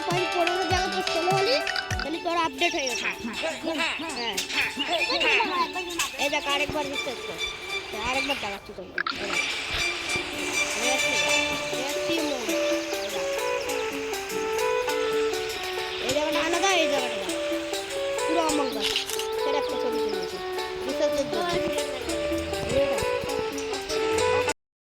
Point 15 জায়গা তোর 16 হলি তাহলে তোর আপডেট হয়ে গেছে। হ্যাঁ এই দেখ আরেকবার রিসেট কর, আরেকবার দেখাচ্ছি তোকে। এই জায়গাটা আলাদা, এই জায়গাটা পুরো আমল গাছ।